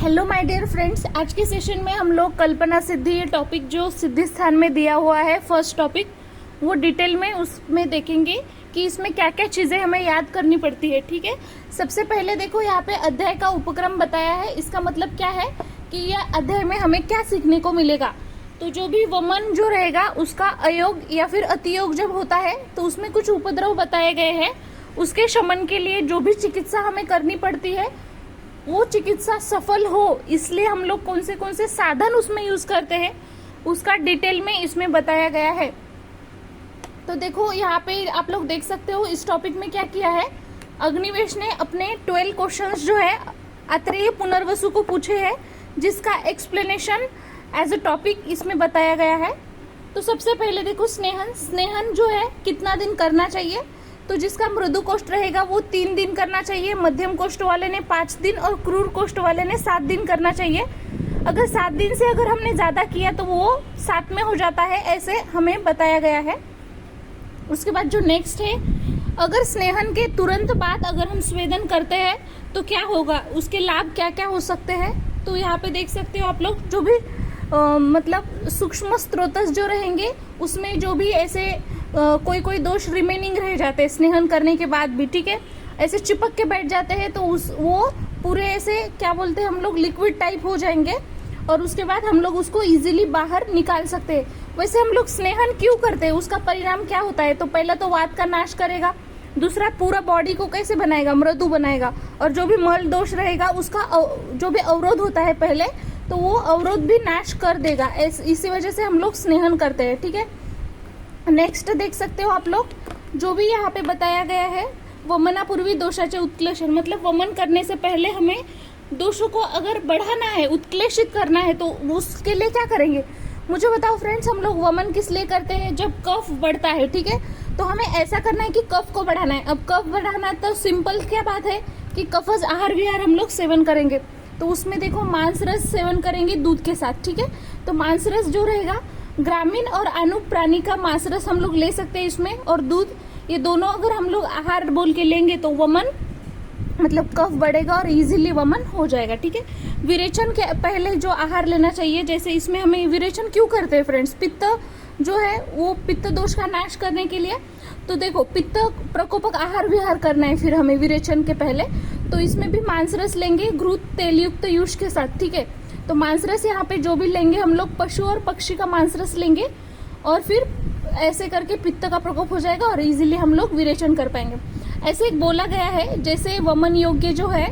Hello my dear friends, आज के session में हम लोग कल्पना सिद्धि ये टॉपिक जो सिद्धि स्थान में दिया हुआ है फर्स्ट टॉपिक, वो डिटेल में उसमें देखेंगे कि इसमें क्या क्या चीज़ें हमें याद करनी पड़ती है। ठीक है, सबसे पहले देखो यहाँ पे अध्याय का उपक्रम बताया है। इसका मतलब क्या है कि यह अध्याय में हमें क्या सीखने को मिलेगा। तो जो भी वमन जो रहेगा उसका अयोग या फिर अतियोग जब होता है तो उसमें कुछ उपद्रव बताए गए हैं। उसके शमन के लिए जो भी चिकित्सा हमें करनी पड़ती है वो चिकित्सा सफल हो, इसलिए हम लोग कौन से साधन उसमें यूज करते हैं उसका डिटेल में इसमें बताया गया है। तो देखो यहाँ पे आप लोग देख सकते हो इस टॉपिक में क्या किया है। अग्निवेश ने अपने 12 क्वेश्चंस जो है आत्रेय पुनर्वसु को पूछे हैं, जिसका एक्सप्लेनेशन एज अ टॉपिक इसमें बताया गया है। तो सबसे पहले देखो स्नेहन जो है कितना दिन करना चाहिए। तो जिसका मृदु कोष्ठ रहेगा वो 3 दिन करना चाहिए, मध्यम कोष्ठ वाले ने 5 दिन और क्रूर कोष्ठ वाले ने 7 दिन करना चाहिए। अगर 7 दिन से अगर हमने ज्यादा किया तो वो 7 में हो जाता है, ऐसे हमें बताया गया है। उसके बाद जो नेक्स्ट है, अगर स्नेहन के तुरंत बाद अगर हम स्वेदन करते हैं तो क्या होगा, उसके लाभ क्या क्या हो सकते हैं। तो यहाँ पे देख सकते हो आप लोग, जो भी मतलब सूक्ष्म स्रोतस जो रहेंगे उसमें जो भी ऐसे कोई दोष रिमेनिंग रह जाते हैं स्नेहन करने के बाद भी, ठीक है, ऐसे चिपक के बैठ जाते हैं तो वो पूरे ऐसे क्या बोलते हैं हम लोग लिक्विड टाइप हो जाएंगे और उसके बाद हम लोग उसको इजीली बाहर निकाल सकते हैं। वैसे हम लोग स्नेहन क्यों करते हैं, उसका परिणाम क्या होता है। तो पहला तो वात का नाश करेगा, दूसरा पूरा बॉडी को कैसे बनाएगा, मृदु बनाएगा, और जो भी मल दोष रहेगा उसका जो भी अवरोध होता है पहले तो वो अवरोध भी नाश कर देगा। इसी वजह से हम लोग स्नेहन करते हैं। ठीक है, नेक्स्ट देख सकते हो आप लोग, जो भी यहाँ पे बताया गया है वमनापूर्वी दोषाचे उत्क्लेशन, मतलब वमन करने से पहले हमें दोषों को अगर बढ़ाना है, उत्क्लेशित करना है तो उसके लिए क्या करेंगे। मुझे बताओ फ्रेंड्स, हम लोग वमन किस लिए करते हैं, जब कफ बढ़ता है, ठीक है, तो हमें ऐसा करना है कि कफ को बढ़ाना है। अब कफ बढ़ाना है तो सिंपल क्या बात है कि कफज आहार विहार हम लोग सेवन करेंगे। तो उसमें देखो मांस रस सेवन करेंगे दूध के साथ, ठीक है। तो मांस रस जो रहेगा, ग्रामीण और अनुप प्राणी का मांस रस हम लोग ले सकते हैं इसमें, और दूध, ये दोनों अगर हम लोग आहार बोल के लेंगे तो वमन मतलब कफ बढ़ेगा और इजीली वमन हो जाएगा। ठीक है, विरेचन के पहले जो आहार लेना चाहिए, जैसे इसमें हमें विरेचन क्यों करते हैं फ्रेंड्स, पित्त जो है वो पित्त दोष का नाश करने के लिए। तो देखो पित्त प्रकोपक आहार विहार करना है फिर हमें विरेचन के पहले, तो इसमें भी मांस रस लेंगे घृत तेल युक्त युष के साथ, ठीक है। तो मांस रस यहाँ पे जो भी लेंगे हम लोग पशु और पक्षी का मांस रस लेंगे और फिर ऐसे करके पित्त का प्रकोप हो जाएगा और इजीली हम लोग विरेचन कर पाएंगे। ऐसे एक बोला गया है, जैसे वमन योग्य जो है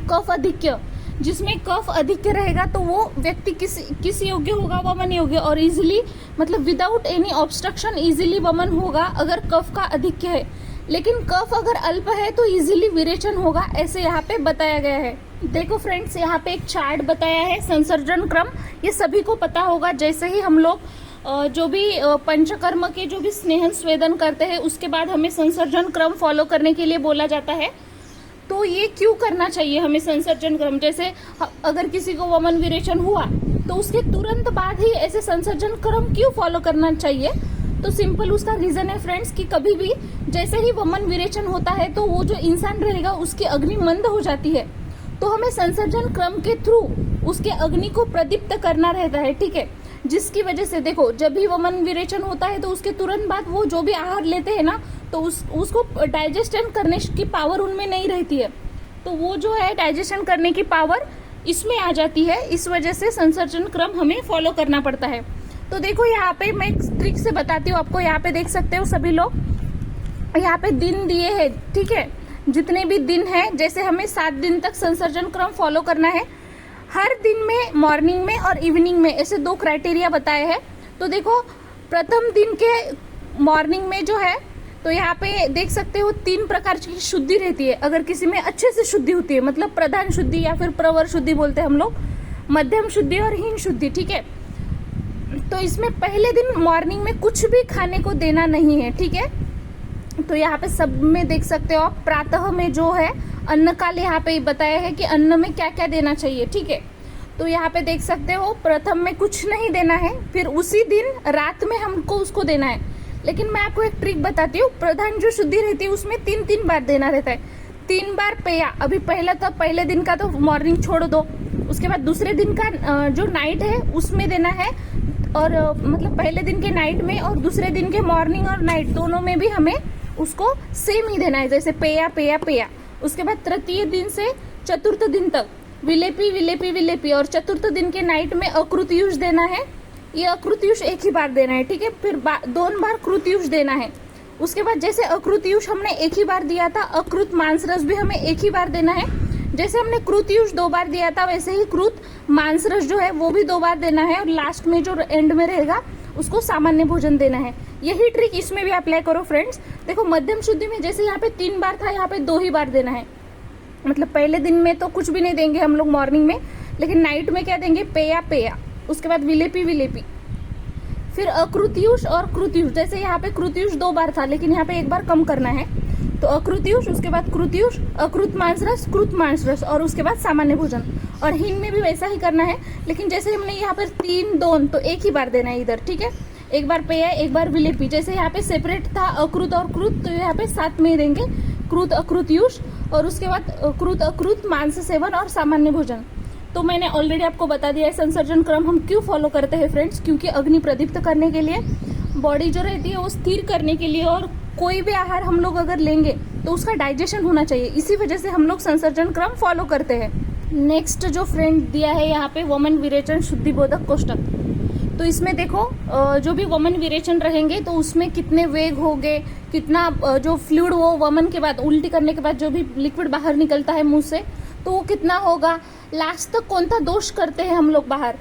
कफ अधिक्य, जिसमें कफ अधिक्य रहेगा तो वो व्यक्ति किस योग्य होगा, वमन योग्य, और इजीली मतलब विदाउट एनी ऑब्स्ट्रक्शन इजीली वमन होगा अगर कफ का अधिक्य है। लेकिन कफ अगर अल्प है तो इजीली विरेचन होगा, ऐसे यहाँ पे बताया गया है। देखो फ्रेंड्स, यहाँ पे एक चार्ट बताया है संसर्जन क्रम, ये सभी को पता होगा। जैसे ही हम लोग जो भी पंचकर्म के जो भी स्नेहन स्वेदन करते हैं उसके बाद हमें संसर्जन क्रम फॉलो करने के लिए बोला जाता है। तो ये क्यों करना चाहिए हमें संसर्जन क्रम, जैसे अगर किसी को वमन विरेचन हुआ तो उसके तुरंत बाद ही ऐसे संसर्जन क्रम क्यों फॉलो करना चाहिए। तो सिंपल उसका रीजन है फ्रेंड्स कि कभी भी जैसे ही वमन विरेचन होता है तो वो जो इंसान रहेगा उसकी अग्नि मंद हो जाती है, तो हमें संसर्जन क्रम के थ्रू उसके अग्नि को प्रदीप्त करना रहता है, ठीक है। जिसकी वजह से देखो जब भी वमन विरेचन होता है तो उसके तुरंत बाद वो जो भी आहार लेते हैं ना तो उसको डाइजेशन करने की पावर उनमें नहीं रहती है, तो वो जो है डाइजेशन करने की पावर इसमें आ जाती है। इस वजह से संसर्जन क्रम हमें फॉलो करना पड़ता है। तो देखो यहाँ पे मैं एक ट्रिक से बताती हूँ आपको, यहाँ पे देख सकते हो सभी लोग, यहाँ पे दिन दिए हैं, ठीक है, जितने भी दिन है, जैसे हमें 7 दिन तक संसर्जन क्रम फॉलो करना है। हर दिन में मॉर्निंग में और इवनिंग में ऐसे 2 क्राइटेरिया बताए हैं। तो देखो प्रथम दिन के मॉर्निंग में जो है तो यहाँ पे देख सकते हो 3 प्रकार की शुद्धि रहती है। अगर किसी में अच्छे से शुद्धि होती है, मतलब प्रधान शुद्धि या फिर प्रवर शुद्धि बोलते हैं हम लोग, मध्यम शुद्धि और हीन शुद्धि, ठीक है। तो इसमें पहले दिन मॉर्निंग में कुछ भी खाने को देना नहीं है, ठीक है। तो यहाँ पे सब में देख सकते हो आप, प्रातः में जो है अन्न काल यहाँ पे बताया है कि अन्न में क्या क्या देना चाहिए, ठीक है। तो यहाँ पे देख सकते हो प्रथम में कुछ नहीं देना है, फिर उसी दिन रात में हमको उसको देना है। लेकिन मैं आपको एक ट्रिक बताती हूँ, प्रधान जो शुद्धि रहती है उसमें 3 बार देना रहता है। 3 बार पेया। अभी पहले दिन का तो मॉर्निंग छोड़ दो, उसके बाद दूसरे दिन का जो नाइट है उसमें देना है, और मतलब पहले दिन के नाइट में और दूसरे दिन के मॉर्निंग और नाइट दोनों में भी हमें उसको सेम ही देना है, जैसे पेया पेया पेया। उसके बाद तृतीय दिन से चतुर्थ दिन तक विलेपी विलेपी विलेपी, और चतुर्थ दिन के नाइट में अकृतयुष देना है। ये अकृतयुष एक ही बार देना है, ठीक है। फिर 2 बार कृतयुष देना है। उसके बाद जैसे अकृतयुष हमने एक ही बार दिया था, अकृत मांस रस भी हमें एक ही बार देना है। जैसे हमने कृतयुष 2 बार दिया था, वैसे ही कृत मांस रस जो है वो भी 2 बार देना है, और लास्ट में जो एंड में रहेगा उसको सामान्य भोजन देना है। यही ट्रिक इसमें भी अप्लाई करो फ्रेंड्स। देखो मध्यम शुद्धि में जैसे यहाँ पे 3 बार था, यहाँ पे 2 ही बार देना है। मतलब पहले दिन में तो कुछ भी नहीं देंगे हम लोग मॉर्निंग में, लेकिन नाइट में क्या देंगे, पेया पेया। उसके बाद विलेपी विलेपी, फिर अकृतयुष और कृतयुष। जैसे यहाँ पे कृतयुष 2 बार था, लेकिन यहाँ पे 1 बार कम करना है, तो अकृतयुष, उसके बाद कृतयुष, अकृत मांस रस, कृत मांस रस, और उसके बाद सामान्य भोजन। और हिन में भी वैसा ही करना है, लेकिन जैसे हमने यहाँ पर 3 2 तो एक ही बार देना है इधर, ठीक है। 1 बार पेया, 1 बार विलेपी। जैसे यहाँ पे सेपरेट था अकृत और कृत, तो यहाँ पे साथ में देंगे कृत अकृतयुष, और उसके बाद कृत अकृत मांस सेवन और सामान्य भोजन। तो मैंने ऑलरेडी आपको बता दिया है संसर्जन क्रम हम क्यों फॉलो करते हैं फ्रेंड्स, क्योंकि अग्नि प्रदीप्त करने के लिए, बॉडी जो रहती है वो स्थिर करने के लिए, और कोई भी आहार हम लोग अगर लेंगे तो उसका डाइजेशन होना चाहिए। इसी वजह से हम लोग संसर्जन क्रम फॉलो करते हैं। नेक्स्ट जो फ्रेंड दिया है यहाँ पे वमन विरेचन शुद्धिबोधक कोष्ठक। तो इसमें देखो जो भी वमन विरेचन रहेंगे तो उसमें कितने वेग होंगे, कितना जो फ्लूइड वो वमन के बाद उल्टी करने के बाद जो भी लिक्विड बाहर निकलता है मुंह से, तो वो कितना होगा, लास्ट तक कौन सा दोष करते हैं हम लोग बाहर,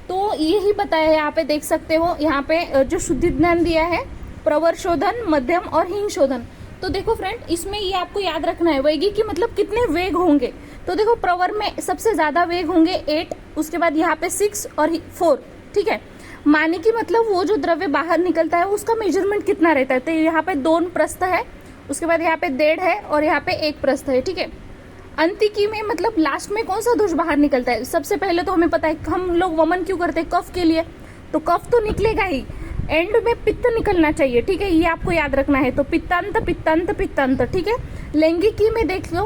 तो यही बताया है। यहाँ पे देख सकते हो, यहाँ पे जो शुद्धि ज्ञान दिया है, प्रवर शोधन, मध्यम और हीन शोधन। तो देखो फ्रेंड, इसमें ये आपको याद रखना है वेगी की मतलब कितने वेग होंगे। तो देखो प्रवर में सबसे ज्यादा वेग होंगे 8, उसके बाद यहाँ पे 6 और 4, ठीक है। मानी की मतलब वो जो द्रव्य बाहर निकलता है उसका मेजरमेंट कितना रहता है, तो यहाँ पे 2 प्रस्थ है, उसके बाद यहाँ पे 1.5 है, और यहाँ पे 1 प्रस्थ है, ठीक है। अंतिकी में मतलब लास्ट में कौन सा दोष बाहर निकलता है, सबसे पहले तो हमें पता है हम लोग वमन क्यों करते हैं, कफ के लिए, तो कफ तो निकलेगा ही। एंड में पित्त निकलना चाहिए, ठीक है, ये आपको याद रखना है। तो पित्तांत पित्तांत पित्तांत, ठीक है। लैंगिकी में देख लो,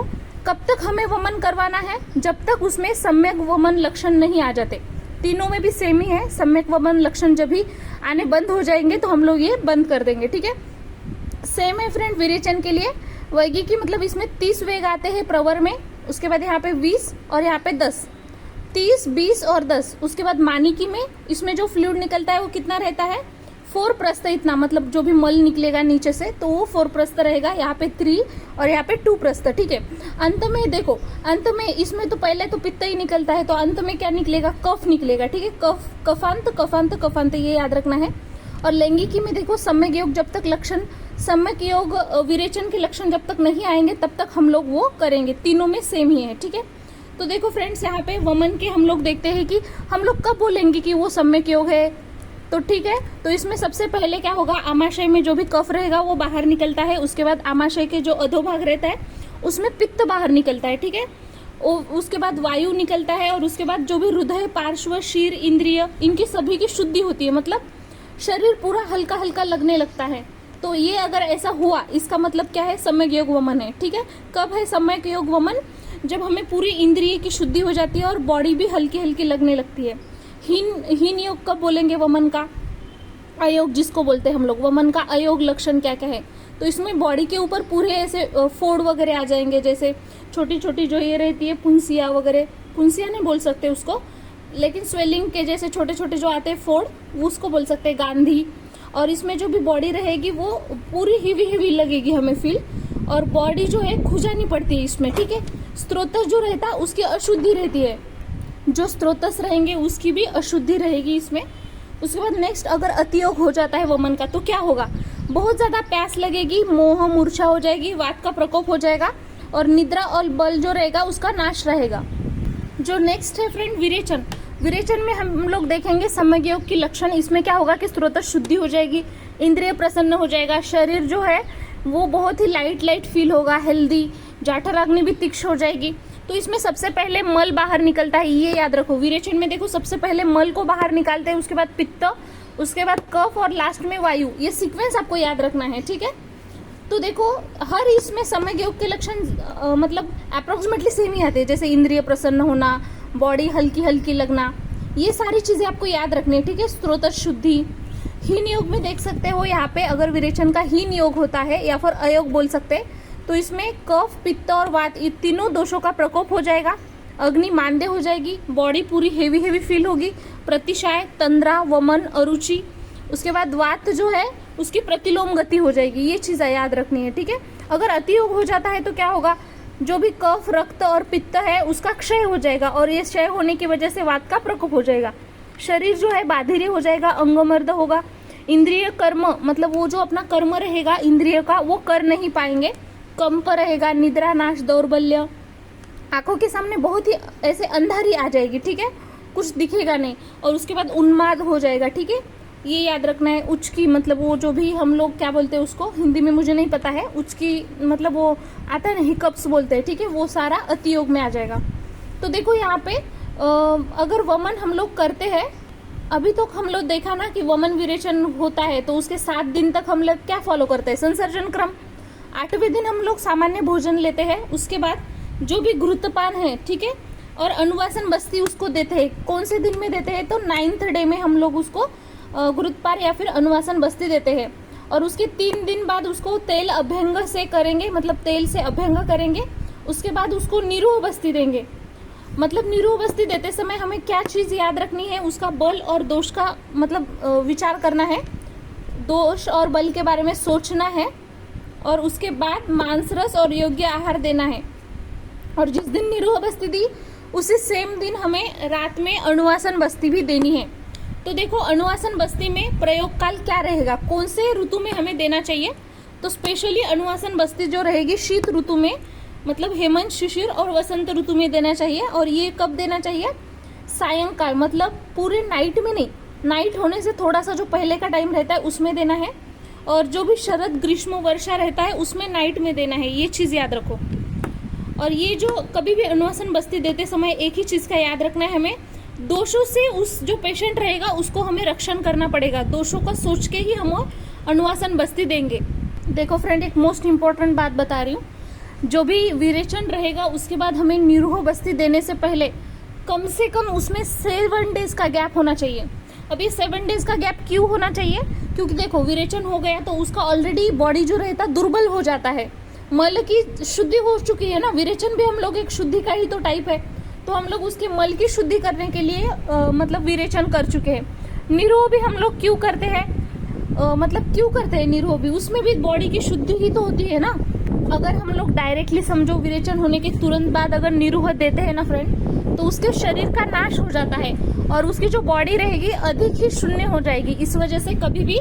कब तक हमें वमन करवाना है, जब तक उसमें सम्यक वमन लक्षण नहीं आ जाते। तीनों में भी सेम ही है, सम्यक वमन लक्षण जब भी आने बंद हो जाएंगे तो हम लोग ये बंद कर देंगे, ठीक है। सेम है फ्रेंड विरेचन के लिए। वैगिकी मतलब इसमें 30 वेग आते हैं प्रवर में, उसके बाद यहाँ पे 20 और यहाँ पे 10, 30 20 और 10। उसके बाद मानिकी में इसमें जो फ्लूइड निकलता है वो कितना रहता है, 4 प्रस्थ, इतना मतलब जो भी मल निकलेगा नीचे से तो वो 4 प्रस्थ रहेगा, यहाँ पे 3 और यहाँ पे 2 प्रस्थ, ठीक है। अंत में देखो, अंत में इसमें तो पहले तो पित्त ही निकलता है, तो अंत में क्या निकलेगा, कफ निकलेगा, ठीक है। कफ, कफांत कफांत कफांत, ये याद रखना है। और लैंगिकी में देखो सम्यक योग जब तक लक्षण, सम्यक योग विरेचन के लक्षण जब तक नहीं आएंगे तब तक हम लोग वो करेंगे, तीनों में सेम ही है, ठीक है। तो देखो फ्रेंड्स, यहाँ पे वमन के हम लोग देखते हैं कि हम लोग कब बोलेंगे कि वो सम्यक योग है, तो ठीक है। तो इसमें सबसे पहले क्या होगा, आमाशय में जो भी कफ रहेगा वो बाहर निकलता है, उसके बाद आमाशय के जो अधोभाग रहता है उसमें पित्त बाहर निकलता है, ठीक है। उसके बाद वायु निकलता है, और उसके बाद जो भी हृदय, पार्श्व, शीर, इंद्रिय, इनकी सभी की शुद्धि होती है, मतलब शरीर पूरा हल्का हल्का लगने लगता है। तो ये अगर ऐसा हुआ, इसका मतलब क्या है, सम्यक योग वमन है, ठीक है। कब है सम्यक योग वमन, जब हमें पूरी इंद्रिय की शुद्धि हो जाती है और बॉडी भी हल्की हल्की लगने लगती है। हीन योग कब बोलेंगे वमन का, अयोग जिसको बोलते हैं हम लोग, वमन का अयोग लक्षण क्या क्या है, तो इसमें बॉडी के ऊपर पूरे ऐसे फोड़ वगैरह आ जाएंगे, जैसे छोटी छोटी जो ये रहती है पुंसिया वगैरह, पुंसिया नहीं बोल सकते उसको, लेकिन स्वेलिंग के जैसे छोटे छोटे जो आते हैं फोड़, उसको बोल सकते हैं गांधी। और इसमें जो भी बॉडी रहेगी वो पूरी हिवी हिवी लगेगी हमें फील, और बॉडी जो है खुजानी पड़ती है इसमें, ठीक है। स्त्रोतस जो रहता है उसकी अशुद्धि रहती है, जो स्त्रोतस रहेंगे उसकी भी अशुद्धि रहेगी इसमें। उसके बाद नेक्स्ट, अगर अतियोग हो जाता है वमन का तो क्या होगा, बहुत ज्यादा प्यास लगेगी, मोह मूर्छा हो जाएगी, वात का प्रकोप हो जाएगा, और निद्रा और बल जो रहेगा उसका नाश रहेगा। जो नेक्स्ट है फ्रेंड विरेचन, विरेचन में हम लोग देखेंगे सम्यक योग की लक्षण। इसमें क्या होगा कि स्त्रोतस शुद्धि हो जाएगी, इंद्रिय प्रसन्न हो जाएगा, शरीर जो है वो बहुत ही लाइट लाइट फील होगा, हेल्दी, जाठराग्नि भी तीक्ष्ण हो जाएगी। तो इसमें सबसे पहले मल बाहर निकलता है, ये याद रखो। विरेचन में देखो सबसे पहले मल को बाहर निकालते हैं, उसके बाद पित्त, उसके बाद कफ और लास्ट में वायु, ये सीक्वेंस आपको याद रखना है, ठीक है। तो देखो हर इसमें समय योग के लक्षण मतलब अप्रोक्सीमेटली सेम ही आते हैं, जैसे इंद्रिय प्रसन्न होना, बॉडी हल्की हल्की लगना, ये सारी चीजें आपको याद रखनी है, ठीक है। स्त्रोत शुद्धि, हीन योग में देख सकते हो यहाँ पे अगर विरेचन का हीन योग होता है या फिर अयोग बोल सकते हैं, तो इसमें कफ, पित्त और वात ये तीनों दोषों का प्रकोप हो जाएगा, अग्नि मांद्य हो जाएगी, बॉडी पूरी हेवी हेवी फील होगी, प्रतिशाय, तंद्रा, वमन, अरुचि, उसके बाद वात जो है उसकी प्रतिलोम गति हो जाएगी। ये चीज़ें याद रखनी है, ठीक है। अगर अतियोग हो जाता है तो क्या होगा, जो भी कफ, रक्त और पित्त है उसका क्षय हो जाएगा और ये क्षय होने की वजह से वात का प्रकोप हो जाएगा। शरीर जो है बाधिर्य हो जाएगा, अंगमर्द होगा, इंद्रिय कर्म मतलब वो जो अपना कर्म रहेगा इंद्रिय का वो कर नहीं पाएंगे, कंप रहेगा, निद्रा नाश, दौर्बल्य, आंखों के सामने बहुत ही ऐसे अंधारी आ जाएगी, ठीक है, कुछ दिखेगा नहीं, और उसके बाद उन्माद हो जाएगा, ठीक है। ये याद रखना है। उचकी मतलब वो जो भी हम लोग क्या बोलते हैं उसको, हिंदी में मुझे नहीं पता है, उचकी मतलब वो आता है ना, हिकअप्स बोलते हैं, ठीक है, वो सारा अतियोग में आ जाएगा। तो देखो यहाँ पे अगर वमन हम लोग करते हैं, अभी तो हम लोग देखा ना कि वमन विरेचन होता है तो उसके 7 दिन तक हम लोग क्या फॉलो करते हैं, संसर्जन क्रम। 8वें दिन हम लोग सामान्य भोजन लेते हैं, उसके बाद जो भी घृतपान है, ठीक है, और अनुवासन बस्ती उसको देते हैं। कौन से दिन में देते हैं, तो 9th डे में हम लोग उसको घृतपान या फिर अनुवासन बस्ती देते हैं, और उसके 3 दिन बाद उसको तेल अभ्यंग से करेंगे, मतलब तेल से अभ्यंग करेंगे, उसके बाद उसको निरूह बस्ती देंगे। मतलब निरूह बस्ती देते समय हमें क्या चीज़ याद रखनी है, उसका बल और दोष का मतलब विचार करना है, दोष और बल के बारे में सोचना है, और उसके बाद मांस रस और योग्य आहार देना है। और जिस दिन निरूह बस्ती दी उसी सेम दिन हमें रात में अनुवासन बस्ती भी देनी है। तो देखो अनुवासन बस्ती में प्रयोग काल क्या रहेगा, कौन से ऋतु में हमें देना चाहिए, तो स्पेशली अनुवासन बस्ती जो रहेगी शीत ऋतु में, मतलब हेमंत, शिशिर और वसंत ऋतु में देना चाहिए। और ये कब देना चाहिए, सायंकाल, मतलब पूरे नाइट में नहीं, नाइट होने से थोड़ा सा जो पहले का टाइम रहता है उसमें देना है, और जो भी शरद, ग्रीष्म, वर्षा रहता है उसमें नाइट में देना है, ये चीज़ याद रखो। और ये जो कभी भी अनुवासन बस्ती देते समय एक ही चीज़ का याद रखना है, हमें दोषों से उस जो पेशेंट रहेगा उसको हमें रक्षण करना पड़ेगा, दोषों का सोच के ही हम अनुवासन बस्ती देंगे। देखो फ्रेंड, एक मोस्ट इम्पॉर्टेंट बात बता रही हूँ, जो भी विरेचन रहेगा उसके बाद हमें निरूह बस्ती देने से पहले कम से कम उसमें 7 डेज का गैप होना चाहिए। अब ये 7 डेज का गैप क्यों होना चाहिए, क्योंकि देखो विरेचन हो गया तो उसका ऑलरेडी बॉडी जो रहता दुर्बल हो जाता है, मल की शुद्धि हो चुकी है ना, विरेचन भी हम लोग एक शुद्धि का ही तो टाइप है, तो हम लोग उसके मल की शुद्धि करने के लिए मतलब विरेचन कर चुके हैं। निरोह भी हम लोग क्यों करते हैं, मतलब क्यों करते हैं निरोह भी, उसमें भी बॉडी की शुद्धि ही तो होती है ना। अगर हम लोग डायरेक्टली समझो विरेचन होने के तुरंत बाद अगर निरूह देते हैं ना फ्रेंड, तो उसके शरीर का नाश हो जाता है और उसकी जो बॉडी रहेगी अधिक ही शून्य हो जाएगी। इस वजह से कभी भी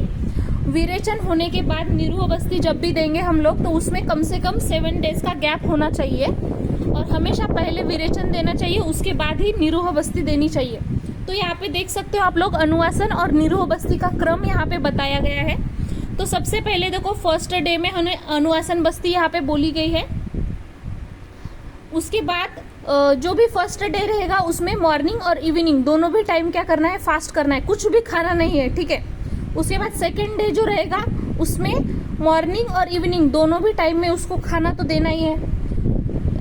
विरेचन होने के बाद निरूह बस्ती जब भी देंगे हम लोग, तो उसमें कम से कम 7 डेज का गैप होना चाहिए, और हमेशा पहले विरेचन देना चाहिए, उसके बाद ही निरूह बस्ती देनी चाहिए। तो यहाँ पे देख सकते हो आप लोग अनुवासन और निरूह बस्ती का क्रम यहाँ पे बताया गया है। तो सबसे पहले देखो फर्स्ट डे में हमें अनुवासन बस्ती यहाँ पे बोली गई है। उसके बाद जो भी फर्स्ट डे रहेगा उसमें मॉर्निंग और इवनिंग दोनों भी टाइम क्या करना है, फास्ट करना है, कुछ भी खाना नहीं है, ठीक है। उसके बाद सेकेंड डे जो रहेगा उसमें मॉर्निंग और इवनिंग दोनों भी टाइम में उसको खाना तो देना ही है।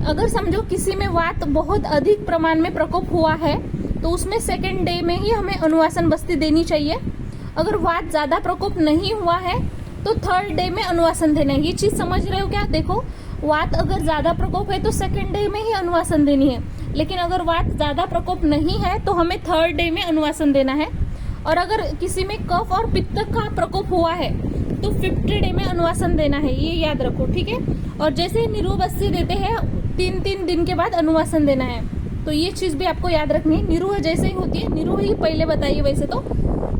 अगर समझो किसी में वात बहुत अधिक प्रमाण में प्रकोप हुआ है तो उसमें सेकेंड डे में ही हमें अनुवासन बस्ती देनी चाहिए। अगर वात ज़्यादा प्रकोप नहीं हुआ है तो थर्ड डे में अनुवासन देना है। ये चीज़ समझ रहे हो क्या? देखो वात अगर ज़्यादा प्रकोप है तो सेकेंड डे में ही अनुवासन देनी है, लेकिन अगर वात ज़्यादा प्रकोप नहीं है तो हमें थर्ड डे में अनुवासन देना है। और अगर किसी में कफ और पित्त का प्रकोप हुआ है तो 5th डे में अनुवासन देना है, ये याद रखो, ठीक है। और जैसे निरूह बस्ती देते हैं 3 दिन के बाद अनुवासन देना है, तो ये चीज़ भी आपको याद रखनी है। निरूह जैसे ही होती है, निरूह ही पहले बताइए वैसे तो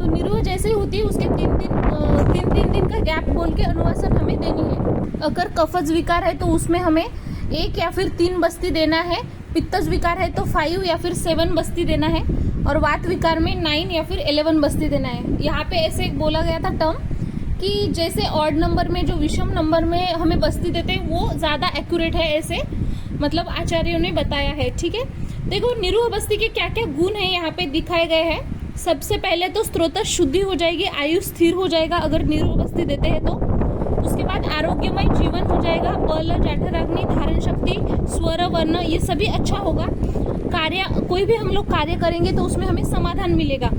निरूह जैसे ही होती है उसके 3 दिन का गैप बोल के अनुवासन हमें देनी है। अगर कफज विकार है तो उसमें हमें 1 या फिर 3 बस्ती देना है, पित्तज विकार है तो 5 या फिर 7 बस्ती देना है, और वात विकार में 9 या फिर 11 बस्ती देना है। यहाँ पे ऐसे बोला गया था टर्म कि जैसे ऑड नंबर में जो विषम नंबर में हमें बस्ती देते हैं वो ज़्यादा एक्यूरेट है, ऐसे मतलब आचार्यों ने बताया है, ठीक है। देखो निरूह बस्ती के क्या क्या गुण है यहाँ पे दिखाए गए हैं। सबसे पहले तो स्त्रोत शुद्धि हो जाएगी, आयु स्थिर हो जाएगा अगर निरूह बस्ती देते हैं तो। उसके बाद आरोग्यमय जीवन हो जाएगा, बल, जठराग्नि, धारण शक्ति, स्वर, वर्ण, ये सभी अच्छा होगा। कार्य, कोई भी हम लोग कार्य करेंगे तो उसमें हमें समाधान मिलेगा।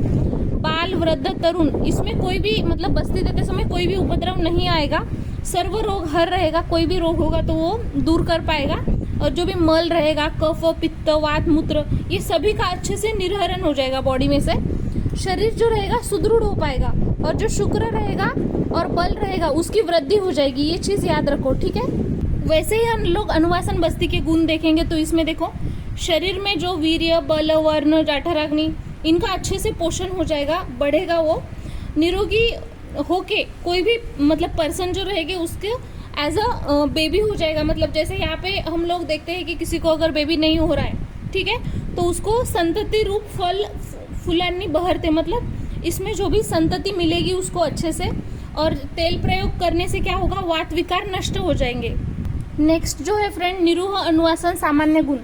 बाल, वृद्ध, तरुण, इसमें कोई भी मतलब बस्ती देते समय कोई भी उपद्रव नहीं आएगा। सर्व रोग हर रहेगा, कोई भी रोग होगा तो वो दूर कर पाएगा। और जो भी मल रहेगा, कफ, पित्त, वात, मूत्र, ये सभी का अच्छे से निर्हरण हो जाएगा बॉडी में से। शरीर जो रहेगा सुदृढ़ हो पाएगा, और जो शुक्र रहेगा और बल रहेगा उसकी वृद्धि हो जाएगी। ये चीज याद रखो, ठीक है। वैसे ही हम लोग अनुवासन बस्ती के गुण देखेंगे तो इसमें देखो, शरीर में जो वीर्य, बल, वर्ण, जठराग्नि, इनका अच्छे से पोषण हो जाएगा, बढ़ेगा। वो निरोगी होके कोई भी मतलब पर्सन जो रहेगी उसके एज अ बेबी हो जाएगा। मतलब जैसे यहाँ पे हम लोग देखते हैं कि किसी को अगर बेबी नहीं हो रहा है, ठीक है, तो उसको संतति रूप फल फुलानी बहरते, मतलब इसमें जो भी संतति मिलेगी उसको अच्छे से, और तेल प्रयोग करने से क्या होगा, वात विकार नष्ट हो जाएंगे। नेक्स्ट जो है फ्रेंड, निरूह अनुवासन सामान्य गुण।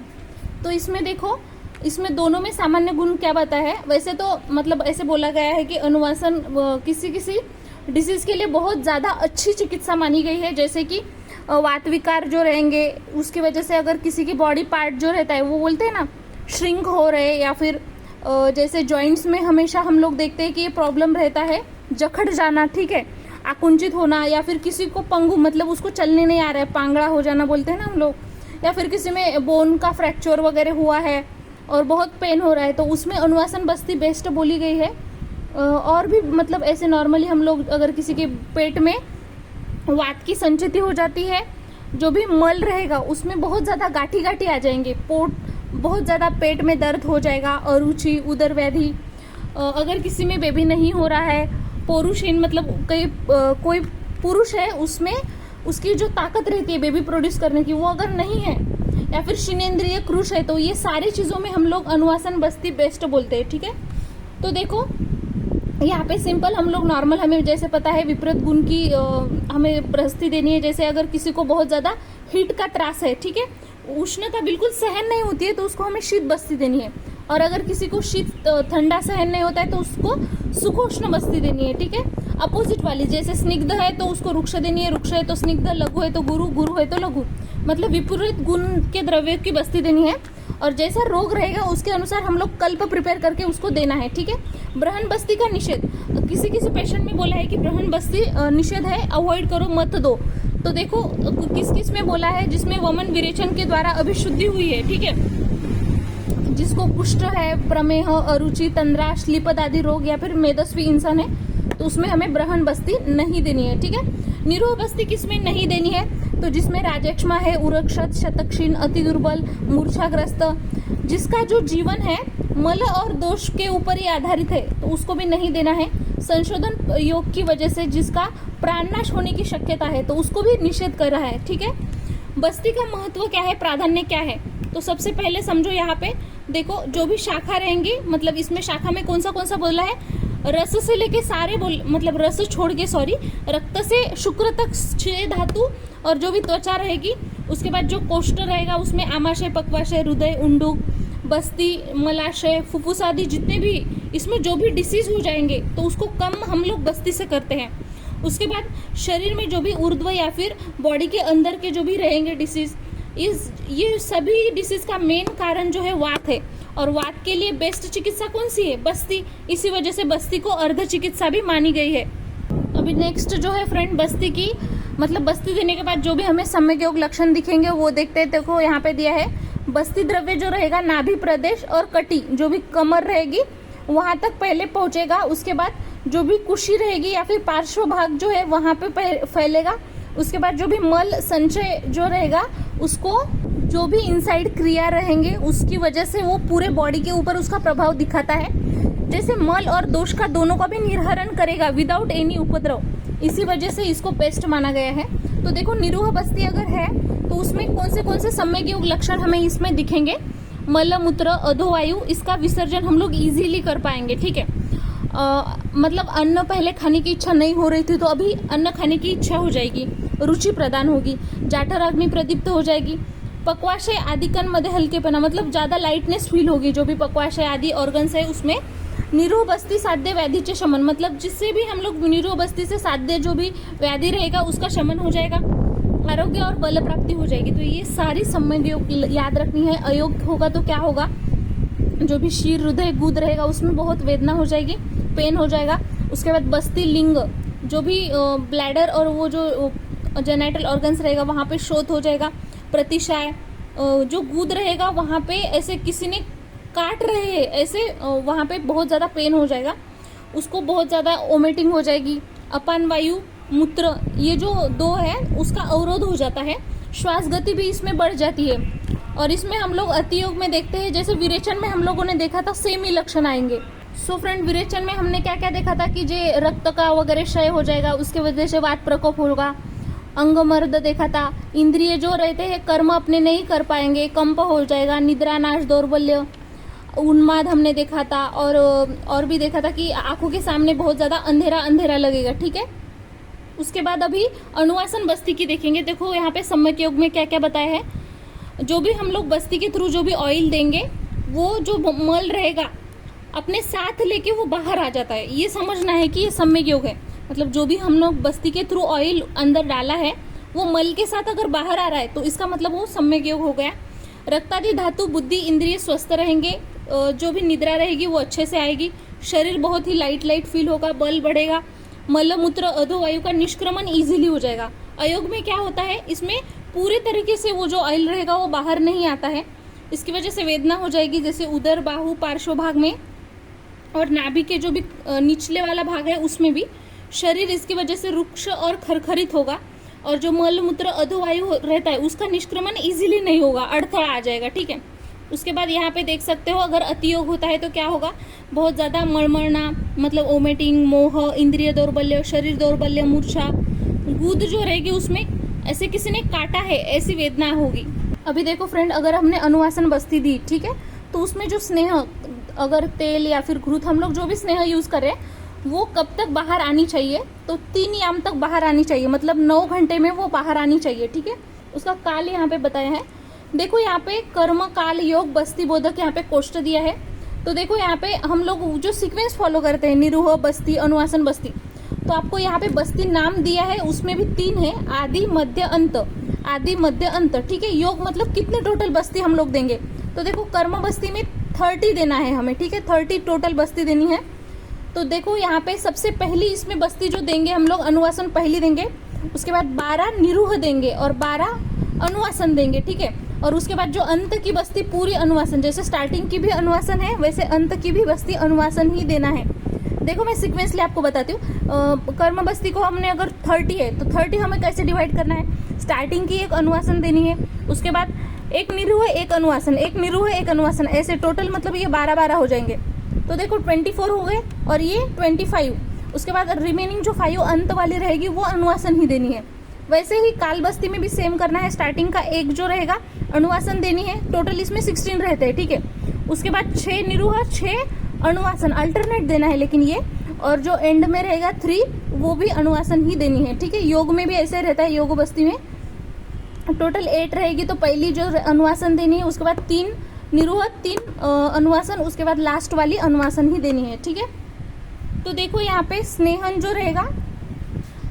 तो इसमें देखो, इसमें दोनों में सामान्य गुण क्या बताया है। वैसे तो मतलब ऐसे बोला गया है कि अनुवासन किसी किसी डिसीज के लिए बहुत ज़्यादा अच्छी चिकित्सा मानी गई है। जैसे कि वात विकार जो रहेंगे उसकी वजह से अगर किसी की बॉडी पार्ट जो रहता है वो बोलते हैं ना श्रिंक हो रहे, या फिर जैसे जॉइंट्स में हमेशा हम लोग देखते हैं कि ये प्रॉब्लम रहता है, जकड़ जाना, ठीक है, आकुंचित होना, या फिर किसी को पंगु मतलब उसको चलने नहीं आ रहा है, पांगड़ा हो जाना बोलते हैं ना हम लोग, या फिर किसी में बोन का फ्रैक्चर वगैरह हुआ है और बहुत पेन हो रहा है, तो उसमें अनुवासन बस्ती बेस्ट बोली गई है। और भी मतलब ऐसे नॉर्मली हम लोग अगर किसी के पेट में वात की संचिति हो जाती है, जो भी मल रहेगा उसमें बहुत ज़्यादा गाठी गाठी आ जाएंगे, पोट बहुत ज़्यादा पेट में दर्द हो जाएगा, अरुचि, उदर व्याधि, अगर किसी में बेबी नहीं हो रहा है, पुरुषहीन मतलब कोई पुरुष है उसमें उसकी जो ताकत रहती है बेबी प्रोड्यूस करने की वो अगर नहीं है, या फिर शिनेन्द्रिय कृश है, तो ये सारी चीज़ों में हम लोग अनुवासन बस्ती बेस्ट बोलते हैं, ठीक है। तो देखो यहाँ पे सिंपल हम लोग नॉर्मल, हमें जैसे पता है विपरीत गुण की हमें बस्ती देनी है। जैसे अगर किसी को बहुत ज़्यादा हीट का त्रास है, ठीक है, उष्णता बिल्कुल सहन नहीं होती है, तो उसको हमें शीत बस्ती देनी है। और अगर किसी को शीत ठंडा सहन नहीं होता है तो उसको सुखोष्ण बस्ती देनी है, ठीक है। अपोजिट वाली, जैसे स्निग्ध है तो उसको रुक्ष देनी है, रुक्ष है तो स्निग्ध, लघु है तो गुरु, गुरु है तो लघु, मतलब विपरीत गुण के द्रव्य की बस्ती देनी है। और जैसा रोग रहेगा उसके अनुसार हम लोग कल्प प्रिपेयर करके उसको देना है, ठीक है। ब्रहण बस्ती का निषेध, किसी किसी पेशेंट में बोला है कि ब्रहण बस्ती निषेध है, अवॉइड करो, मत दो। तो देखो किस किस में बोला है, जिसमें वमन विरेचन के द्वारा अभिशुद्धि हुई है, ठीक है, जिसको कुष्ठ है, प्रमेह, अरुचि, तंद्रा, श्लीपद आदि रोग, या फिर मेदस्वी इंसान है, तो उसमें हमें ब्रहण बस्ती नहीं देनी है, ठीक है। निरोह बस्ती किसमें नहीं देनी है, तो जिसमें राजक्षमा है, उरक्षत, शतक्षीण, अति दुर्बल, मूर्छाग्रस्त, जिसका जो जीवन है मल और दोष के ऊपर ही आधारित है, तो उसको भी नहीं देना है। संशोधन योग की वजह से जिसका प्राणनाश होने की शक्यता है, तो उसको भी निषेध कर रहा है, ठीक है। बस्ती का महत्व क्या है, प्राधान्य क्या है, तो सबसे पहले समझो यहाँ पे देखो, जो भी शाखा रहेंगी, मतलब इसमें शाखा में कौन सा बोला है, रस से लेके सारे मतलब रस छोड़ के रक्त से शुक्र तक 6 धातु, और जो भी त्वचा रहेगी, उसके बाद जो कोष्ठ रहेगा उसमें आमाशय, पक्वाशय, हृदय, उंडुक, बस्ती, मलाशय, फुफ्फुस आदि जितने भी इसमें जो भी डिसीज हो जाएंगे तो उसको कम हम लोग बस्ती से करते हैं। उसके बाद शरीर में जो भी ऊर्ध्व या फिर बॉडी के अंदर के जो भी रहेंगे डिसीज, ये सभी डिसीज का मेन कारण जो है वात है, और वात के लिए बेस्ट चिकित्सा कौन सी है, बस्ती। इसी वजह से बस्ती को अर्ध चिकित्सा भी मानी गई है। अभी नेक्स्ट जो है फ्रेंड, बस्ती की मतलब बस्ती देने के बाद जो भी हमें सम्यक योग लक्षण दिखेंगे वो देखते हैं। देखो यहाँ पे दिया है, बस्ती द्रव्य जो रहेगा नाभि प्रदेश और कटी, जो भी कमर रहेगी वहां तक पहले पहुंचेगा, उसके बाद जो भी कुशी रहेगी या फिर पार्श्व भाग जो है वहां पे फैलेगा। उसके बाद जो भी मल संचय जो रहेगा उसको, जो भी इनसाइड क्रिया रहेंगे उसकी वजह से वो पूरे बॉडी के ऊपर उसका प्रभाव दिखाता है। जैसे मल और दोष का दोनों का भी निर्हरण करेगा विदाउट एनी उपद्रव, इसी वजह से इसको बेस्ट माना गया है। तो देखो निरूह बस्ती अगर है तो उसमें कौन से सम्यक योग लक्षण हमें इसमें दिखेंगे, मल मूत्र अधोवायु, इसका विसर्जन हम लोग इजीली कर पाएंगे, ठीक है। मतलब अन्न पहले खाने की इच्छा नहीं हो रही थी तो अभी अन्न खाने की इच्छा हो जाएगी, रुचि प्रदान होगी, जाठराग्नि प्रदीप्त हो जाएगी, पक्वाशय आदि कण मध्ये हल्केपना, मतलब ज़्यादा लाइटनेस फील होगी, जो भी पक्वाशय आदि ऑर्गन्स है उसमें निरोह बस्ती साध्य व्याधीचे शमन, मतलब जिससे भी हम लोग निरोह बस्ती से साध्य जो भी व्याधि रहेगा उसका शमन हो जाएगा, आरोग्य और बल प्राप्ति हो जाएगी। तो ये सारी संबंध याद रखनी है। अयोग होगा तो क्या होगा, जो भी शीर हृदय गुद रहेगा उसमें बहुत वेदना हो जाएगी, पेन हो जाएगा। उसके बाद बस्ती लिंग, जो भी ब्लैडर और वो जो जेनेटल ऑर्गन्स रहेगा वहाँ पे शोथ हो जाएगा। प्रतिशाय, जो गुद रहेगा वहाँ पे ऐसे किसी ने काट रहे हैं ऐसे, वहाँ पे बहुत ज़्यादा पेन हो जाएगा, उसको बहुत ज़्यादा वोमिटिंग हो जाएगी। अपान वायु, मूत्र, ये जो दो है उसका अवरोध हो जाता है। श्वास गति भी इसमें बढ़ जाती है। और इसमें हम लोग अतियोग में देखते हैं, जैसे विरेचन में हम लोगों ने देखा था सेम ही लक्षण आएंगे। सो फ्रेंड, विरेचन में हमने क्या क्या देखा था कि जे रक्त का वगैरह क्षय हो जाएगा, उसके वजह से वात प्रकोप होगा। अंगमर्द देखा था, इंद्रिय जो रहते हैं कर्म अपने नहीं कर पाएंगे, कंप हो जाएगा। निद्रा नाश, दौर्बल्य, उन्माद हमने देखा था। और भी देखा था कि आंखों के सामने बहुत ज्यादा अंधेरा अंधेरा लगेगा, ठीक है। उसके बाद अभी अनुवासन बस्ती की देखेंगे। देखो यहाँ पे सम्यक योग में क्या क्या बताया है। जो भी हम लोग बस्ती के थ्रू जो भी ऑयल देंगे, वो जो मल रहेगा अपने साथ लेके वो बाहर आ जाता है। ये समझना है कि ये सम्यक योग है, मतलब जो भी हम लोग बस्ती के थ्रू ऑयल अंदर डाला है वो मल के साथ अगर बाहर आ रहा है तो इसका मतलब वो सम्यक योग हो गया। रक्तादि धातु, बुद्धि, इंद्रिय स्वस्थ रहेंगे। जो भी निद्रा रहेगी वो अच्छे से आएगी। शरीर बहुत ही लाइट लाइट फील होगा, बल बढ़ेगा। मलमूत्र अधोवायु का निष्क्रमण इजीली हो जाएगा। अयोग में क्या होता है, इसमें पूरे तरीके से वो जो ऑयल रहेगा वो बाहर नहीं आता है, इसकी वजह से वेदना हो जाएगी, जैसे उदर, बाहु, पार्श्व भाग में और नाभि के जो भी निचले वाला भाग है उसमें भी। शरीर इसकी वजह से रुक्ष और खरखरित होगा। और जो मलमूत्र अधोवायु रहता है उसका निष्क्रमण इजीली नहीं होगा, अड़थड़ा आ जाएगा, ठीक है। उसके बाद यहाँ पे देख सकते हो, अगर अतियोग होता है तो क्या होगा, बहुत ज़्यादा मड़मड़ना, मतलब वोमिटिंग, मोह, इंद्रिय दौर्बल्य, शरीर दौर्बल्य, मूर्छा। गूद जो रहेगी उसमें ऐसे किसी ने काटा है ऐसी वेदना होगी। अभी देखो फ्रेंड, अगर हमने अनुवासन बस्ती दी, ठीक है, तो उसमें जो स्नेह, अगर तेल या फिर घृत हम लोग जो भी स्नेह यूज कर रहे हैं वो कब तक बाहर आनी चाहिए, तो 3 याम तक बाहर आनी चाहिए, मतलब 9 घंटे में वो बाहर आनी चाहिए, ठीक है। उसका काल यहाँ पे बताया है। देखो यहाँ पे कर्म काल योग बस्ती बोधक यहाँ पे कोष्ठ दिया है। तो देखो यहाँ पे हम लोग जो सीक्वेंस फॉलो करते हैं, निरूह बस्ती, अनुवासन बस्ती, तो आपको यहाँ पे बस्ती नाम दिया है, उसमें भी 3 है, आदि मध्य अंत। आदि मध्य अंत, ठीक है। योग मतलब कितने टोटल बस्ती हम लोग देंगे, तो देखो कर्म बस्ती में 30 देना है हमें, ठीक है, 30 टोटल बस्ती देनी है। तो देखो यहाँ पे सबसे पहली इसमें बस्ती जो देंगे हम लोग, अनुवासन पहली देंगे, उसके बाद 12 निरूह देंगे और 12 अनुवासन देंगे, ठीक है। और उसके बाद जो अंत की बस्ती पूरी अनुवासन, जैसे स्टार्टिंग की भी अनुवासन है वैसे अंत की भी बस्ती अनुवासन ही देना है। देखो मैं सीक्वेंसली आपको बताती हूँ। कर्म बस्ती को हमने अगर 30 है तो 30 हमें कैसे डिवाइड करना है, स्टार्टिंग की एक अनुवासन देनी है, उसके बाद एक निरूह एक अनुवासन, एक निरूह एक अनुवासन, ऐसे टोटल मतलब ये 12-12 हो जाएंगे। तो देखो 24 हो गए और ये 25। उसके बाद रिमेनिंग जो 5 अंत वाली रहेगी वो अनुवासन ही देनी है। वैसे ही काल बस्ती में भी सेम करना है, स्टार्टिंग का एक जो रहेगा अनुवासन देनी है, टोटल इसमें 16 रहते हैं, ठीक है। उसके बाद 6 निरूह 6 अनुवासन अल्टरनेट देना है, लेकिन ये, और जो एंड में रहेगा 3 वो भी अनुवासन ही देनी है, ठीक है। योग में भी ऐसे रहता है, योग बस्ती में टोटल 8 रहेगी, तो पहली जो अनुवासन देनी है, उसके बाद 3 निरूह 3 अनुवासन, उसके बाद लास्ट वाली अनुवासन ही देनी है, ठीक है। तो देखो यहाँ पे स्नेहन जो रहेगा,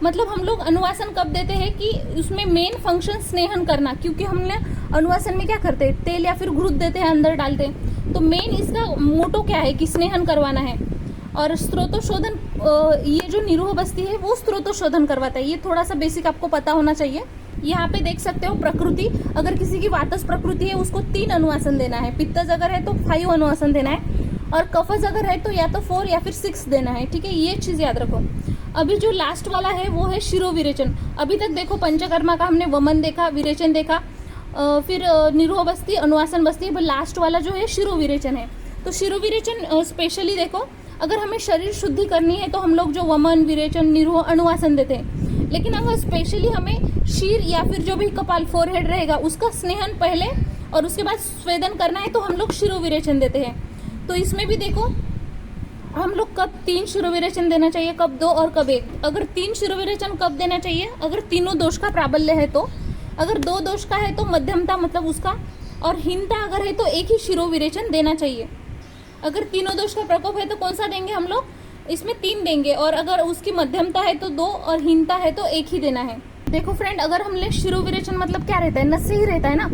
मतलब हम लोग अनुवासन कब देते हैं कि उसमें मेन फंक्शन स्नेहन करना, क्योंकि हमने अनुवासन में क्या करते हैं, तेल या फिर घृत देते हैं, अंदर डालते हैं, तो मेन इसका मोटो क्या है कि स्नेहन करवाना है। और स्त्रोतोशोधन, ये जो निरूह बस्ती है वो स्त्रोतोशोधन करवाता है, ये थोड़ा सा बेसिक आपको पता होना चाहिए। यहाँ पे देख सकते हो प्रकृति, अगर किसी की वातस प्रकृति है उसको 3 अनुवासन देना है, पित्तज अगर है तो 5 अनुवासन देना है, और कफज अगर है तो या तो 4 या फिर 6 देना है, ठीक है। ये चीज याद रखो। अभी जो लास्ट वाला है वो है शिरो विरेचन। अभी तक देखो पंचकर्मा का हमने वमन देखा, विरेचन देखा, फिर निरूह बस्ती, अनुवासन बस्ती, लास्ट वाला जो है शिरो विरेचन है। तो शिरो विरेचन स्पेशली देखो, अगर हमें शरीर शुद्धि करनी है तो हम लोग जो वमन, विरेचन, निरूह, अनुवासन देते हैं, लेकिन अगर स्पेशली हमें शीर या फिर जो भी कपाल, फोरहेड रहेगा उसका स्नेहन पहले और उसके बाद स्वेदन करना है तो हम लोग शिरो विरेचन देते हैं। तो इसमें भी देखो हम लोग कब 3 शिरो विरेचन देना चाहिए, कब 2 और कब 1। अगर 3 शिरो विरेचन कब देना चाहिए, अगर तीनों दोष का प्राबल्य है तो, अगर 2 दोष का है तो मध्यमता मतलब उसका, और हीनता अगर है तो 1 ही शिरो विरेचन देना चाहिए। अगर तीनों दोष का प्रकोप है तो कौन सा देंगे हम लोग, इसमें 3 देंगे, और अगर उसकी मध्यमता है तो 2 और हीनता है तो 1 ही देना है। देखो फ्रेंड, अगर हमने शिरो विरेचन मतलब क्या रहता है, नस्य ही रहता है ना,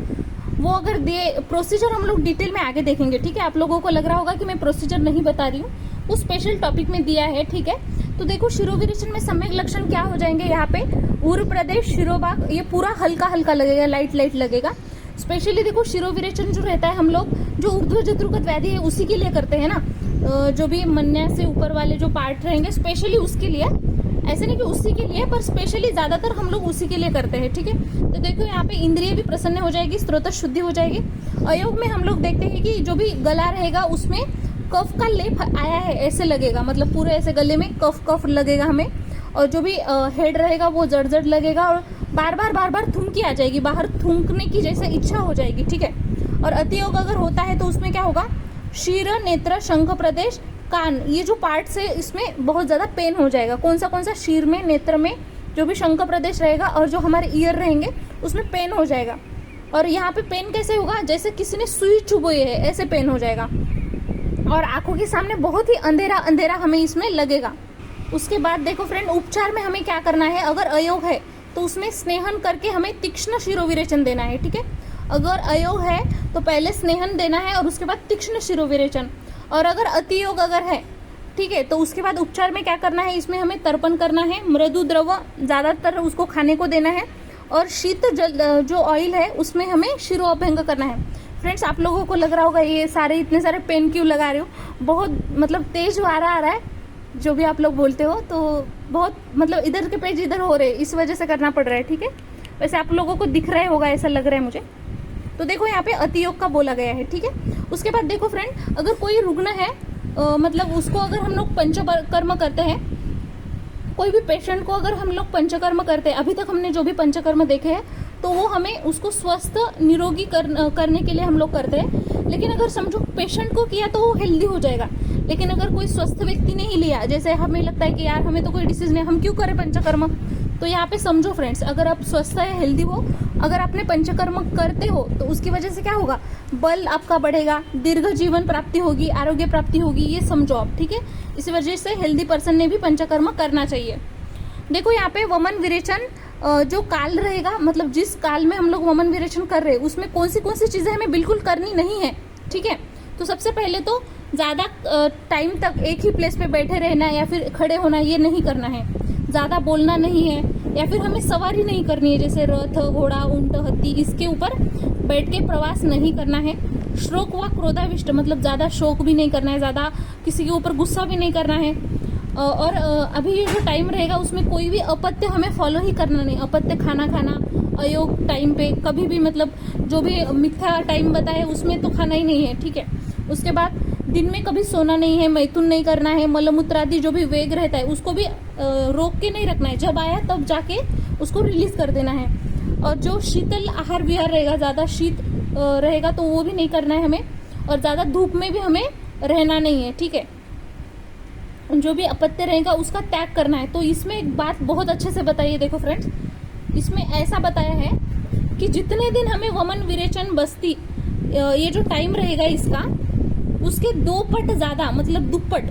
वो अगर दिए प्रोसीजर हम लोग डिटेल में आगे देखेंगे, ठीक है। आप लोगों को लग रहा होगा कि मैं प्रोसीजर नहीं बता रही हूँ, वो स्पेशल टॉपिक में दिया है, ठीक है। तो देखो शिरो विरेचन में सम्यक लक्षण क्या हो जाएंगे, यहाँ पे उर प्रदेश, शिरोभाग, ये पूरा हल्का हल्का लगेगा, लाइट लाइट लगेगा। स्पेशली देखो शिरो विरेचन जो रहता है हम लोग जो ऊर्ध्व जत्रुकत व्याधि है उसी के लिए करते हैं ना, जो भी मन्या से ऊपर वाले जो पार्ट रहेंगे स्पेशली उसके लिए, ऐसे नहीं कि उसी के लिए, पर स्पेशली ज्यादातर हम लोग उसी के लिए करते हैं, ठीक है। तो देखो यहाँ पे इंद्रिय भी प्रसन्न हो जाएगी, स्रोत शुद्धि हो जाएगी। अयोग में हम लोग देखते हैं कि जो भी गला रहेगा उसमें कफ का लेप आया है ऐसे लगेगा, मतलब पूरे ऐसे गले में कफ कफ लगेगा हमें, और जो भी हेड रहेगा वो जड़ जड़ लगेगा, और बार बार थूंकी आ जाएगी, बाहर थूंकने की जैसे इच्छा हो जाएगी, ठीक है। और अतियोग अगर होता है तो उसमें क्या होगा, शीर, नेत्र, शंख प्रदेश, कान, ये जो पार्ट्स है इसमें बहुत ज्यादा पेन हो जाएगा। कौन सा शीर में, नेत्र में, जो भी शंख प्रदेश रहेगा, और जो हमारे ईयर रहेंगे उसमें पेन हो जाएगा। और यहाँ पे पेन कैसे होगा, जैसे किसी ने सुई चुभोई है ऐसे पेन हो जाएगा, और आंखों के सामने बहुत ही अंधेरा अंधेरा हमें इसमें लगेगा। उसके बाद देखो फ्रेंड, उपचार में हमें क्या करना है, अगर अयोग है तो उसमें स्नेहन करके हमें तीक्ष्ण शिरोविरेचन देना है, ठीक है। अगर अयोग है तो पहले स्नेहन देना है और उसके बाद तीक्ष्ण शिरोविरेचन, और अगर अतियोग अगर है, ठीक है, तो उसके बाद उपचार में क्या करना है, इसमें हमें तर्पण करना है, मृदु द्रव ज्यादातर उसको खाने को देना है, और शीत जल जो ऑयल है उसमें हमें शिरो अभ्यंग करना है। फ्रेंड्स, आप लोगों को लग रहा होगा ये सारे इतने सारे पेन क्यों लगा रहे हो, बहुत मतलब तेज वारा आ रहा है, जो भी आप लोग बोलते हो, तो बहुत मतलब इधर के पेज इधर हो रहे, इस वजह से करना पड़ रहा है, ठीक है। वैसे आप लोगों को दिख रहा होगा, ऐसा लग रहा है मुझे। तो देखो यहाँ पे अतियोग का बोला गया है, ठीक है। उसके बाद देखो फ्रेंड, अगर कोई रुग्ण है मतलब उसको अगर हम लोग पंचकर्म करते हैं, कोई भी पेशेंट को अगर हम लोग पंचकर्म करते हैं, अभी तक हमने जो भी पंचकर्म देखे हैं तो वो हमें उसको स्वस्थ निरोगी करने के लिए हम लोग करते हैं। लेकिन अगर समझो पेशेंट को किया तो वो हेल्दी हो जाएगा, लेकिन अगर कोई स्वस्थ व्यक्ति ने ही लिया, जैसे हमें लगता है कि यार हमें तो कोई डिसीज नहीं, हम क्यों करें पंचकर्म, तो यहाँ पे समझो फ्रेंड्स, अगर आप स्वस्थ है, हेल्दी हो, अगर आपने पंचकर्म करते हो तो उसकी वजह से क्या होगा, बल आपका बढ़ेगा, दीर्घ जीवन प्राप्ति होगी, आरोग्य प्राप्ति होगी, ये समझो आप, ठीक है। इस वजह से हेल्दी पर्सन ने भी पंचकर्म करना चाहिए। देखो यहाँ पे वमन विरेचन जो काल रहेगा, मतलब जिस काल में हम लोग वमन विरेचन कर रहे हैं उसमें कौन सी चीजें हमें बिल्कुल करनी नहीं है, ठीक है। तो सबसे पहले तो ज्यादा टाइम तक एक ही प्लेस पे बैठे रहना या फिर खड़े होना ये नहीं करना है, ज्यादा बोलना नहीं है, या फिर हमें सवारी नहीं करनी है, जैसे रथ, घोड़ा, ऊंट, हत्ती, इसके ऊपर बैठ के प्रवास नहीं करना है। शोक व क्रोधाविष्ट मतलब ज्यादा शोक भी नहीं करना है, ज्यादा किसी के ऊपर गुस्सा भी नहीं करना है। और अभी ये जो टाइम रहेगा उसमें कोई भी अपत्य हमें फॉलो ही करना नहीं, अपत्य खाना अयोग टाइम पे कभी भी, मतलब जो भी मिथ्या टाइम बताए उसमें तो खाना ही नहीं है, ठीक है। उसके बाद दिन में कभी सोना नहीं है, मैथुन नहीं करना है, मलमूत्र आदि जो भी वेग रहता है उसको भी रोक के नहीं रखना है, जब आया तब जाके उसको रिलीज कर देना है। और जो शीतल आहार विहार रहेगा, ज्यादा शीत रहेगा तो वो भी नहीं करना है हमें, और ज्यादा धूप में भी हमें रहना नहीं है, ठीक है। जो भी अपत्य रहेगा उसका त्याग करना है। तो इसमें एक बात बहुत अच्छे से बताइए, देखो फ्रेंड्स, इसमें ऐसा बताया है कि जितने दिन हमें वमन विरेचन बस्ती ये जो टाइम रहेगा इसका, उसके 2 पट ज्यादा, मतलब दुप्पट,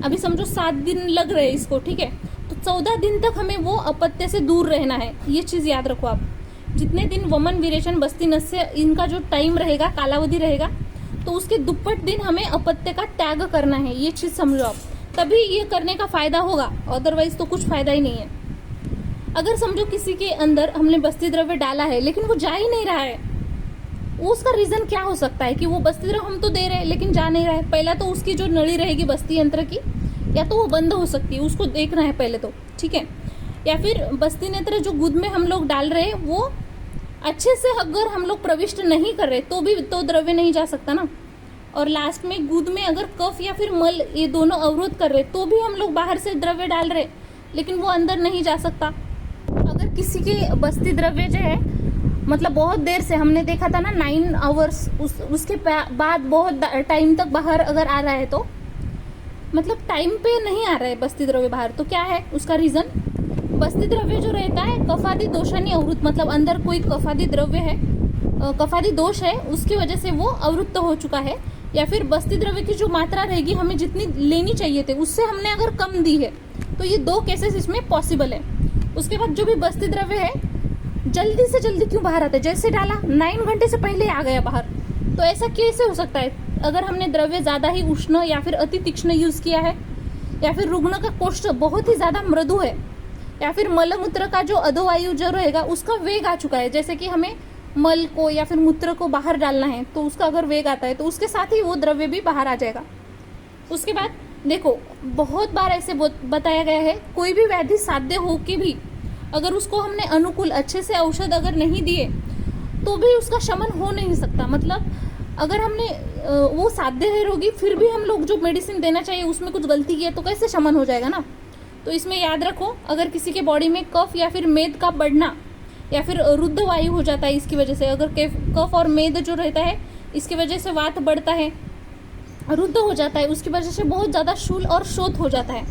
अभी समझो 7 दिन लग रहे हैं इसको, ठीक है, तो 14 दिन तक हमें वो अपत्य से दूर रहना है। ये चीज याद रखो आप, जितने दिन वमन विरेचन बस्ती नस्य इनका जो टाइम रहेगा, कालावधि रहेगा, तो उसके दुप्पट दिन हमें अपत्य का त्याग करना है, ये चीज समझो आप, तभी ये करने का फायदा होगा, अदरवाइज तो कुछ फायदा ही नहीं है। अगर समझो किसी के अंदर हमने बस्ती द्रव्य डाला है लेकिन वो जा ही नहीं रहा है, वो उसका रीजन क्या हो सकता है कि वो बस्ती द्रव्य हम तो दे रहे हैं लेकिन जा नहीं रहा है। पहला तो उसकी जो नली रहेगी बस्ती यंत्र की, या तो वो बंद हो सकती है, उसको देखना है पहले तो, ठीक है। या फिर बस्ती नेत्र जो गुद में हम लोग डाल रहे हैं वो अच्छे से अगर हम लोग प्रविष्ट नहीं कर रहे तो भी तो द्रव्य नहीं जा सकता ना। और लास्ट में गुद में अगर कफ या फिर मल ये दोनों अवरोध कर रहे तो भी हम लोग बाहर से द्रव्य डाल रहे लेकिन वो अंदर नहीं जा सकता। अगर किसी के बस्ती द्रव्य जो है, मतलब बहुत देर से, हमने देखा था ना 9 आवर्स, उसके बाद बहुत टाइम तक बाहर अगर आ रहा है तो मतलब टाइम पे नहीं आ रहा है बस्ती द्रव्य बाहर, तो क्या है उसका रीजन, बस्ती द्रव्य जो रहता है कफादि दोषानी अवरुद्ध, मतलब अंदर कोई कफादि द्रव्य है, कफादि दोष है, उसकी वजह से वो अवरुद्ध हो चुका है, या फिर बस्ती द्रव्य की जो मात्रा रहेगी हमें जितनी लेनी चाहिए थे उससे हमने अगर कम दी है, तो ये 2 केसेस इसमें पॉसिबल है। उसके बाद जो भी बस्ती द्रव्य है जल्दी से जल्दी क्यों बाहर आता है, जैसे डाला 9 घंटे से पहले आ गया बाहर, तो ऐसा कैसे हो सकता है? अगर हमने द्रव्य ज़्यादा ही उष्ण या फिर अति तीक्ष्ण यूज़ किया है, या फिर रुग्ण का कोष्ठ बहुत ही ज़्यादा मृदु है, या फिर मलमूत्र का जो अधोवायु जो रहेगा उसका वेग आ चुका है, जैसे कि हमें मल को या फिर मूत्र को बाहर डालना है तो उसका अगर वेग आता है तो उसके साथ ही वो द्रव्य भी बाहर आ जाएगा। उसके बाद देखो, बहुत बार ऐसे बताया गया है, कोई भी व्याधि साध्य हो के भी अगर उसको हमने अनुकूल अच्छे से औषध अगर नहीं दिए तो भी उसका शमन हो नहीं सकता। मतलब अगर हमने वो साध्य है रोगी, फिर भी हम लोग जो मेडिसिन देना चाहिए उसमें कुछ गलती की है तो कैसे शमन हो जाएगा ना। तो इसमें याद रखो, अगर किसी के बॉडी में कफ या फिर मेद का बढ़ना या फिर रुद्ध वायु हो जाता है इसकी वजह से, अगर कफ और मेद जो रहता है इसकी वजह से वात बढ़ता है, रुद्ध हो जाता है, उसकी वजह से बहुत ज़्यादा शूल और शोथ हो जाता है।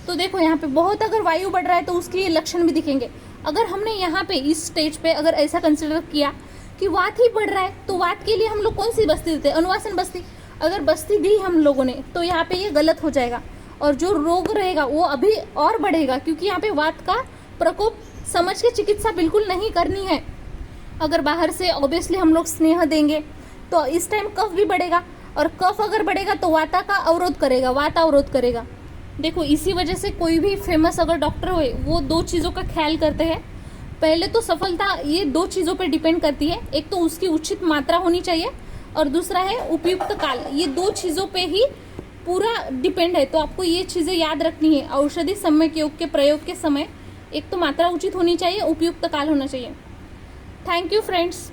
तो देखो यहाँ पे बहुत अगर वायु बढ़ रहा है तो उसके ये लक्षण भी दिखेंगे। अगर हमने यहाँ पे इस स्टेज पे अगर ऐसा कंसिडर किया कि वात ही बढ़ रहा है तो वात के लिए हम लोग कौन सी बस्ती देते हैं? अनुवासन बस्ती। अगर बस्ती दी हम लोगों ने तो यहाँ पे ये गलत हो जाएगा और जो रोग रहेगा वो अभी और बढ़ेगा, क्योंकि यहाँ पे वात का प्रकोप समझ के चिकित्सा बिल्कुल नहीं करनी है। अगर बाहर से ऑब्वियसली हम लोग स्नेह देंगे तो इस टाइम कफ भी बढ़ेगा, और कफ अगर बढ़ेगा तो वाता का अवरोध करेगा, वात अवरोध करेगा। देखो इसी वजह से कोई भी फेमस अगर डॉक्टर हुए वो 2 चीज़ों का ख्याल करते हैं। पहले तो सफलता ये 2 चीज़ों पर डिपेंड करती है, एक तो उसकी उचित मात्रा होनी चाहिए और दूसरा है उपयुक्त काल। ये 2 चीज़ों पे ही पूरा डिपेंड है। तो आपको ये चीज़ें याद रखनी है। औषधि सम्यक योग के प्रयोग के समय एक तो मात्रा उचित होनी चाहिए, उपयुक्त काल होना चाहिए। Thank you friends.